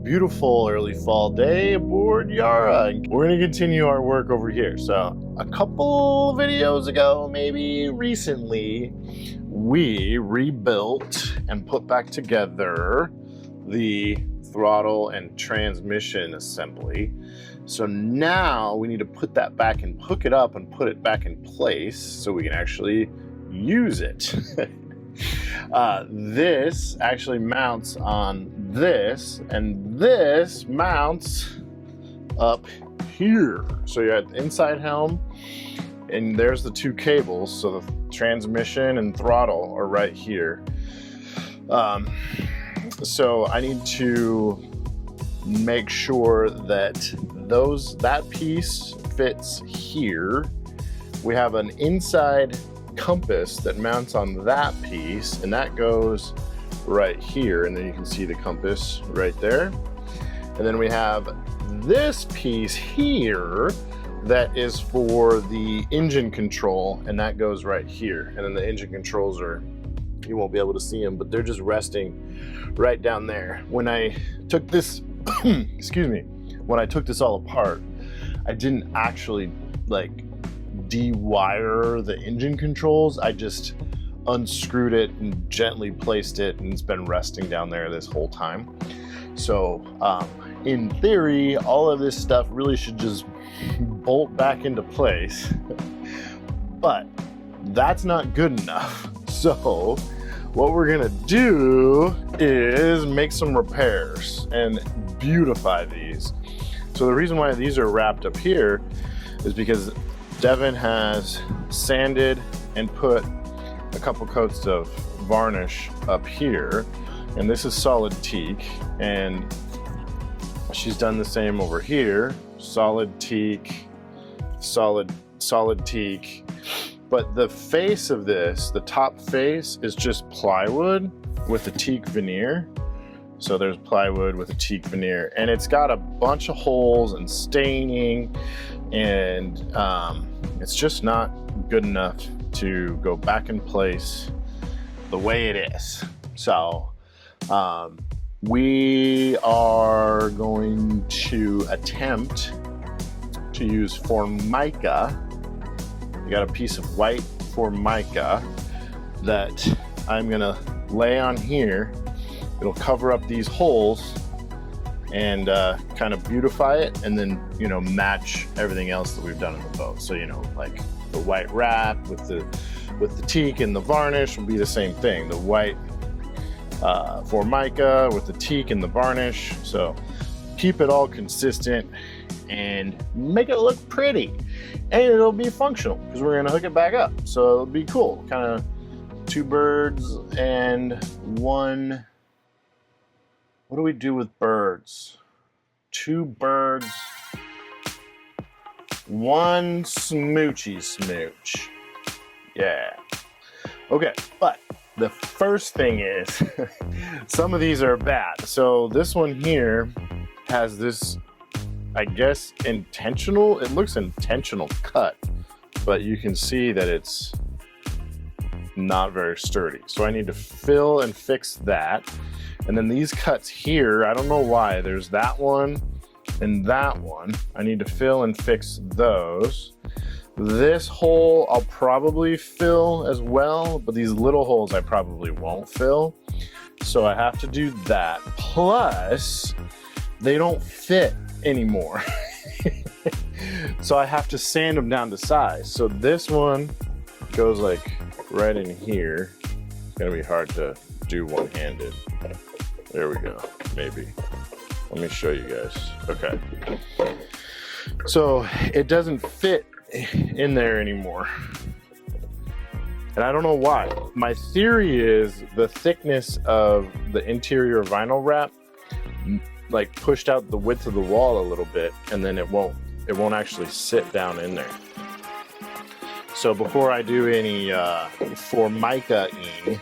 beautiful early fall day aboard Yara. We're gonna continue our work over here. So a couple videos ago, maybe recently, we rebuilt and put back together the throttle and transmission assembly. So now we need to put that back and hook it up and put it back in place so we can actually use it. This actually mounts on this, and this mounts up here. So you're at the inside helm, and there's the two cables. So the transmission and throttle are right here. So I need to make sure that that piece fits here. We have an inside compass that mounts on that piece, and that goes right here, and then you can see the compass right there. And then we have this piece here that is for the engine control, and that goes right here. And then the engine controls are, you won't be able to see them, but they're just resting right down there. When I took this excuse me, when I took this all apart, I didn't actually like de-wire the engine controls. I just unscrewed it and gently placed it, and it's been resting down there this whole time. So in theory, all of this stuff really should just bolt back into place, but that's not good enough. So what we're gonna do is make some repairs and beautify these. So the reason why these are wrapped up here is because Devin has sanded and put a couple coats of varnish up here, and this is solid teak, and she's done the same over here, solid teak, solid teak. But the face of this, the top face, is just plywood with a teak veneer. So there's plywood with a teak veneer, and it's got a bunch of holes and staining, and it's just not good enough to go back in place the way it is. So we are going to attempt to use Formica. I got a piece of white Formica that I'm gonna lay on here. It'll cover up these holes and kind of beautify it, and then, you know, match everything else that we've done in the boat. So, you know, like the white wrap with the teak and the varnish will be the same thing. The white Formica with the teak and the varnish. So keep it all consistent and make it look pretty, and it'll be functional because we're gonna hook it back up. So it'll be cool, kind of two birds and one. What do we do with birds? Two birds, one smoochy smooch. Yeah. Okay, but the first thing is some of these are bad. So this one here has this, I guess, intentional, it looks intentional cut, but you can see that it's not very sturdy. So I need to fill and fix that. And then these cuts here, I don't know why, there's that one and that one. I need to fill and fix those. This hole I'll probably fill as well, but these little holes I probably won't fill. So I have to do that. Plus, they don't fit anymore. So I have to sand them down to size. So this one goes like right in here. It's gonna be hard to do one-handed. There we go, maybe. Let me show you guys. Okay. So it doesn't fit in there anymore. And I don't know why. My theory is the thickness of the interior vinyl wrap like pushed out the width of the wall a little bit, and then it won't actually sit down in there. So before I do any Formica-ing,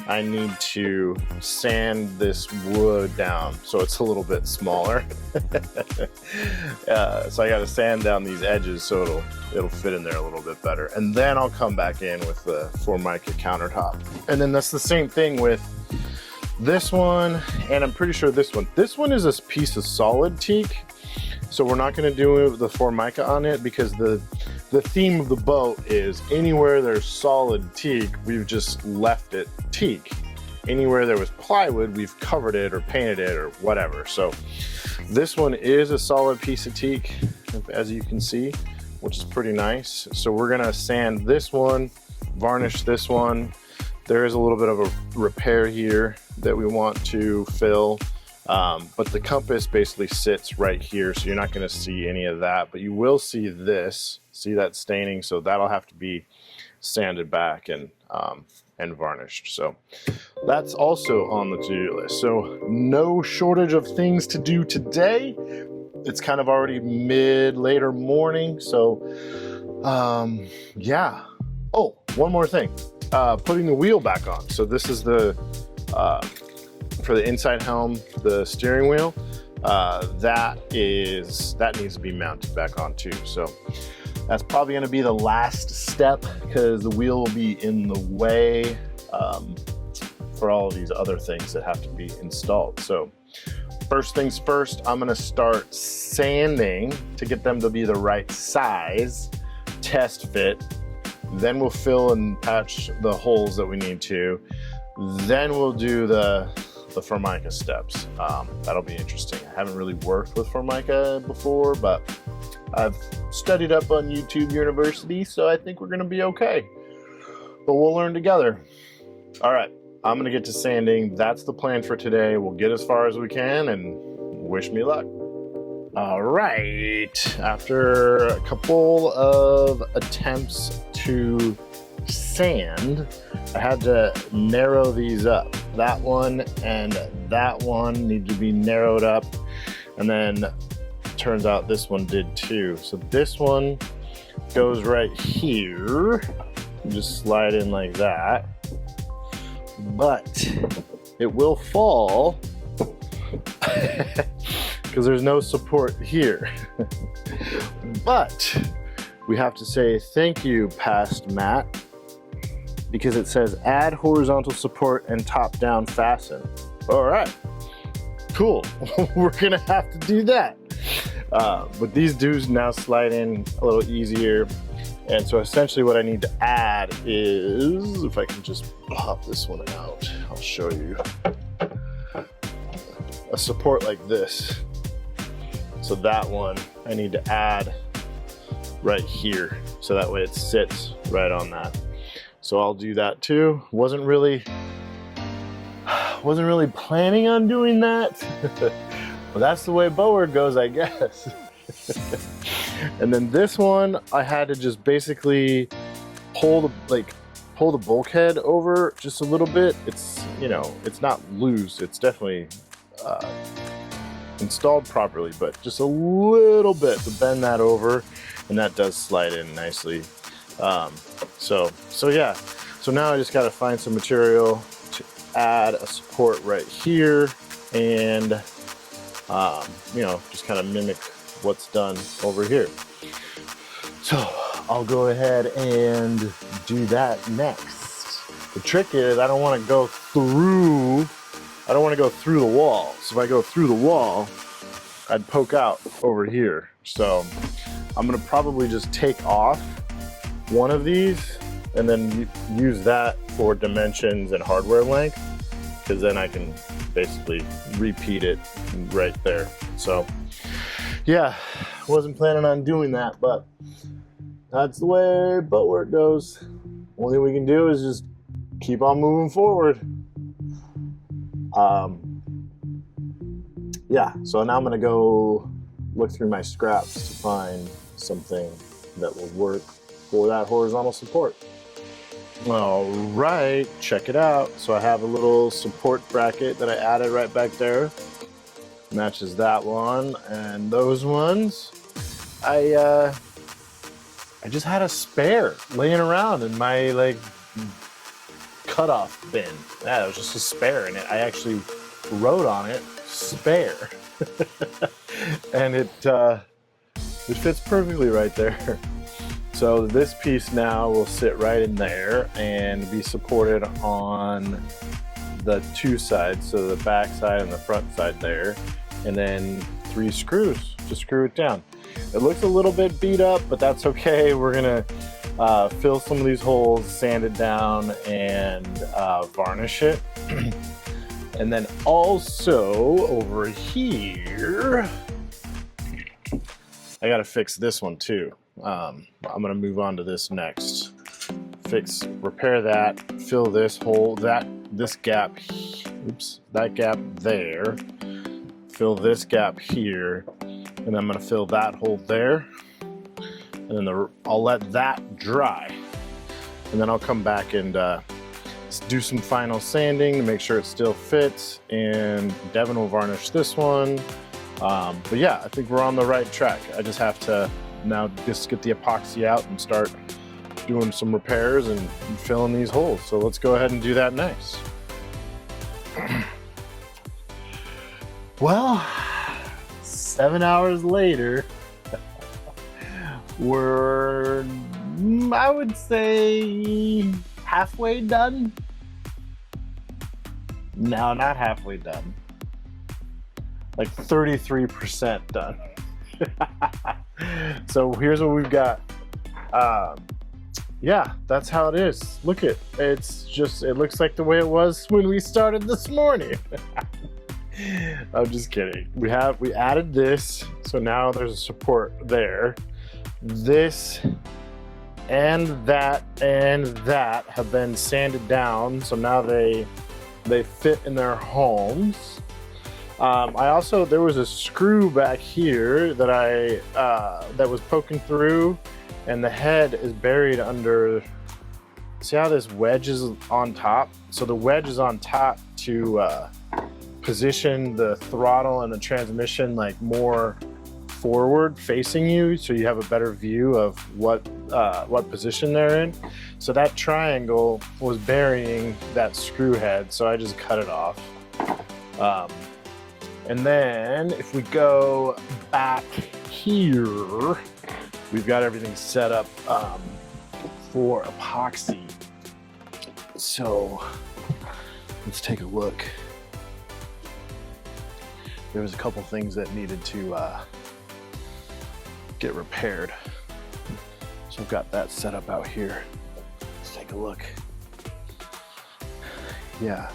I need to sand this wood down so it's a little bit smaller. So I got to sand down these edges so it'll fit in there a little bit better. And then I'll come back in with the Formica countertop. And then that's the same thing with This one, and I'm pretty sure this one. This one is a piece of solid teak, so we're not going to do the Formica on it because the theme of the boat is anywhere there's solid teak, we've just left it teak. Anywhere there was plywood, we've covered it or painted it or whatever. So this one is a solid piece of teak, as you can see, which is pretty nice. So we're gonna sand this one, varnish this one. There is a little bit of a repair here that we want to fill, but the compass basically sits right here, so you're not gonna see any of that, but you will see this, see that staining, so that'll have to be sanded back and varnished. So that's also on the to-do list. So no shortage of things to do today. It's kind of already later morning. So yeah. Oh, one more thing. Putting the wheel back on. So this is the, for the inside helm, the steering wheel, that needs to be mounted back on too. So that's probably going to be the last step because the wheel will be in the way for all of these other things that have to be installed. So first things first, I'm going to start sanding to get them to be the right size, test fit. Then we'll fill and patch the holes that we need to. Then we'll do the Formica steps. That'll be interesting. I haven't really worked with Formica before, but I've studied up on YouTube University, so I think we're gonna be okay. But we'll learn together. All right, I'm gonna get to sanding. That's the plan for today. We'll get as far as we can and wish me luck. All right, after a couple of attempts to sand, I had to narrow these up. That one and that one need to be narrowed up, and then turns out this one did too. So this one goes right here. You just slide in like that, but it will fall because there's no support here. But we have to say thank you, past Matt, because it says add horizontal support and top down fasten. All right, cool. We're gonna have to do that. But these dudes now slide in a little easier. And so essentially what I need to add is, if I can just pop this one out, I'll show you. A support like this. So that one I need to add right here. So that way it sits right on that. So I'll do that too. Wasn't really planning on doing that. Well, that's the way boat goes, I guess. And then this one, I had to just basically pull the bulkhead over just a little bit. It's, you know, it's not loose. It's definitely installed properly, but just a little bit to bend that over, and that does slide in nicely. So yeah. So now I just got to find some material to add a support right here, and you know, just kind of mimic what's done over here. So I'll go ahead and do that next. The trick is I don't want to go through the wall. So if I go through the wall, I'd poke out over here. So I'm gonna probably just take off one of these and then use that for dimensions and hardware length, because then I can basically repeat it right there. So yeah, wasn't planning on doing that, but that's the way boat work goes. Only thing we can do is just keep on moving forward. Yeah, so now I'm gonna go look through my scraps to find something that will work for that horizontal support. All right, check it out. So I have a little support bracket that I added right back there. Matches that one and those ones. I just had a spare laying around in my like cutoff bin. Yeah, it was just a spare in it. I actually wrote on it spare. And it fits perfectly right there. So this piece now will sit right in there and be supported on the two sides, so the back side and the front side there, and then 3 screws to screw it down. It looks a little bit beat up, but that's okay. We're gonna fill some of these holes, sand it down, and varnish it. And then also over here, I gotta fix this one too. I'm gonna move on to this next. Repair that, fill this hole, this gap, oops, that gap there, fill this gap here, and I'm gonna fill that hole there, and then I'll let that dry, and then I'll come back and do some final sanding to make sure it still fits, and Devin will varnish this one. But yeah, I think we're on the right track. I just have to now just get the epoxy out and start doing some repairs and filling these holes. So let's go ahead and do that next. Well, 7 hours later, we're, I would say, halfway done. No, not halfway done. Like 33% done. So here's what we've got. Yeah, that's how it is. Look it looks like the way it was when we started this morning. I'm just kidding. We added this, so now there's a support there. This and that have been sanded down, so now they fit in their homes. There was a screw back here that that was poking through, and the head is buried under. See how this wedge is on top? So the wedge is on top to position the throttle and the transmission like more forward facing you, so you have a better view of what position they're in. So that triangle was burying that screw head, so I just cut it off. And then if we go back here, we've got everything set up for epoxy. So let's take a look. There was a couple things that needed to get repaired. So I've got that set up out here. Let's take a look. Yeah.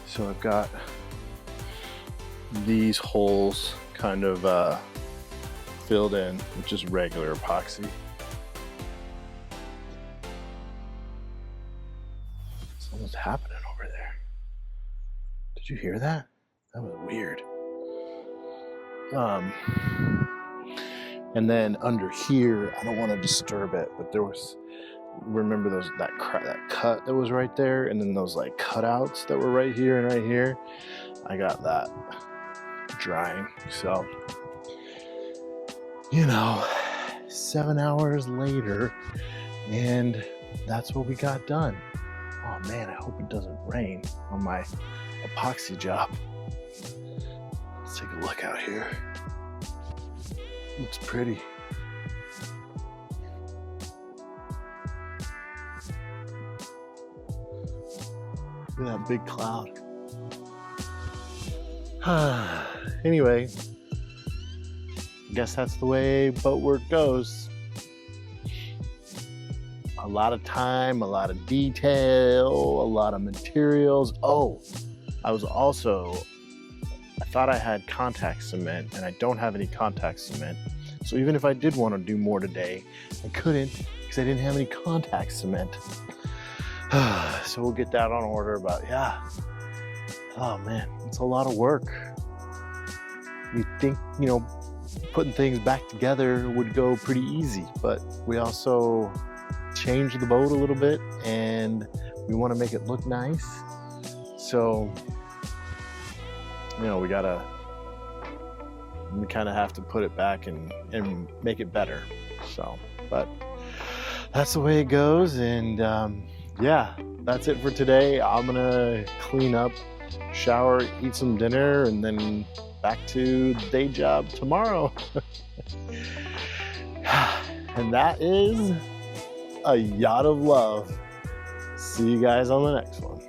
So I've got these holes kind of filled in with just regular epoxy. Something's happening over there. Did you hear that? That was weird. And then under here, I don't want to disturb it, but there was, remember that cut that was right there, and then those like cutouts that were right here and right here. I got that drying. So, 7 hours later, and that's what we got done. Oh man, I hope it doesn't rain on my epoxy job. Let's take a look out here. Looks pretty. Look at that big cloud. Anyway, I guess that's the way boat work goes. A lot of time, a lot of detail, a lot of materials. Oh, I thought I had contact cement, and I don't have any contact cement. So even if I did want to do more today, I couldn't because I didn't have any contact cement. So we'll get that on order, but yeah. Oh man, it's a lot of work. You'd think, putting things back together would go pretty easy, but we also changed the boat a little bit and we want to make it look nice. So, we kind of have to put it back and make it better. So, but that's the way it goes. And yeah, that's it for today. I'm gonna clean up, shower, eat some dinner, and then back to the day job tomorrow. And that is a yacht of love. See you guys on the next one.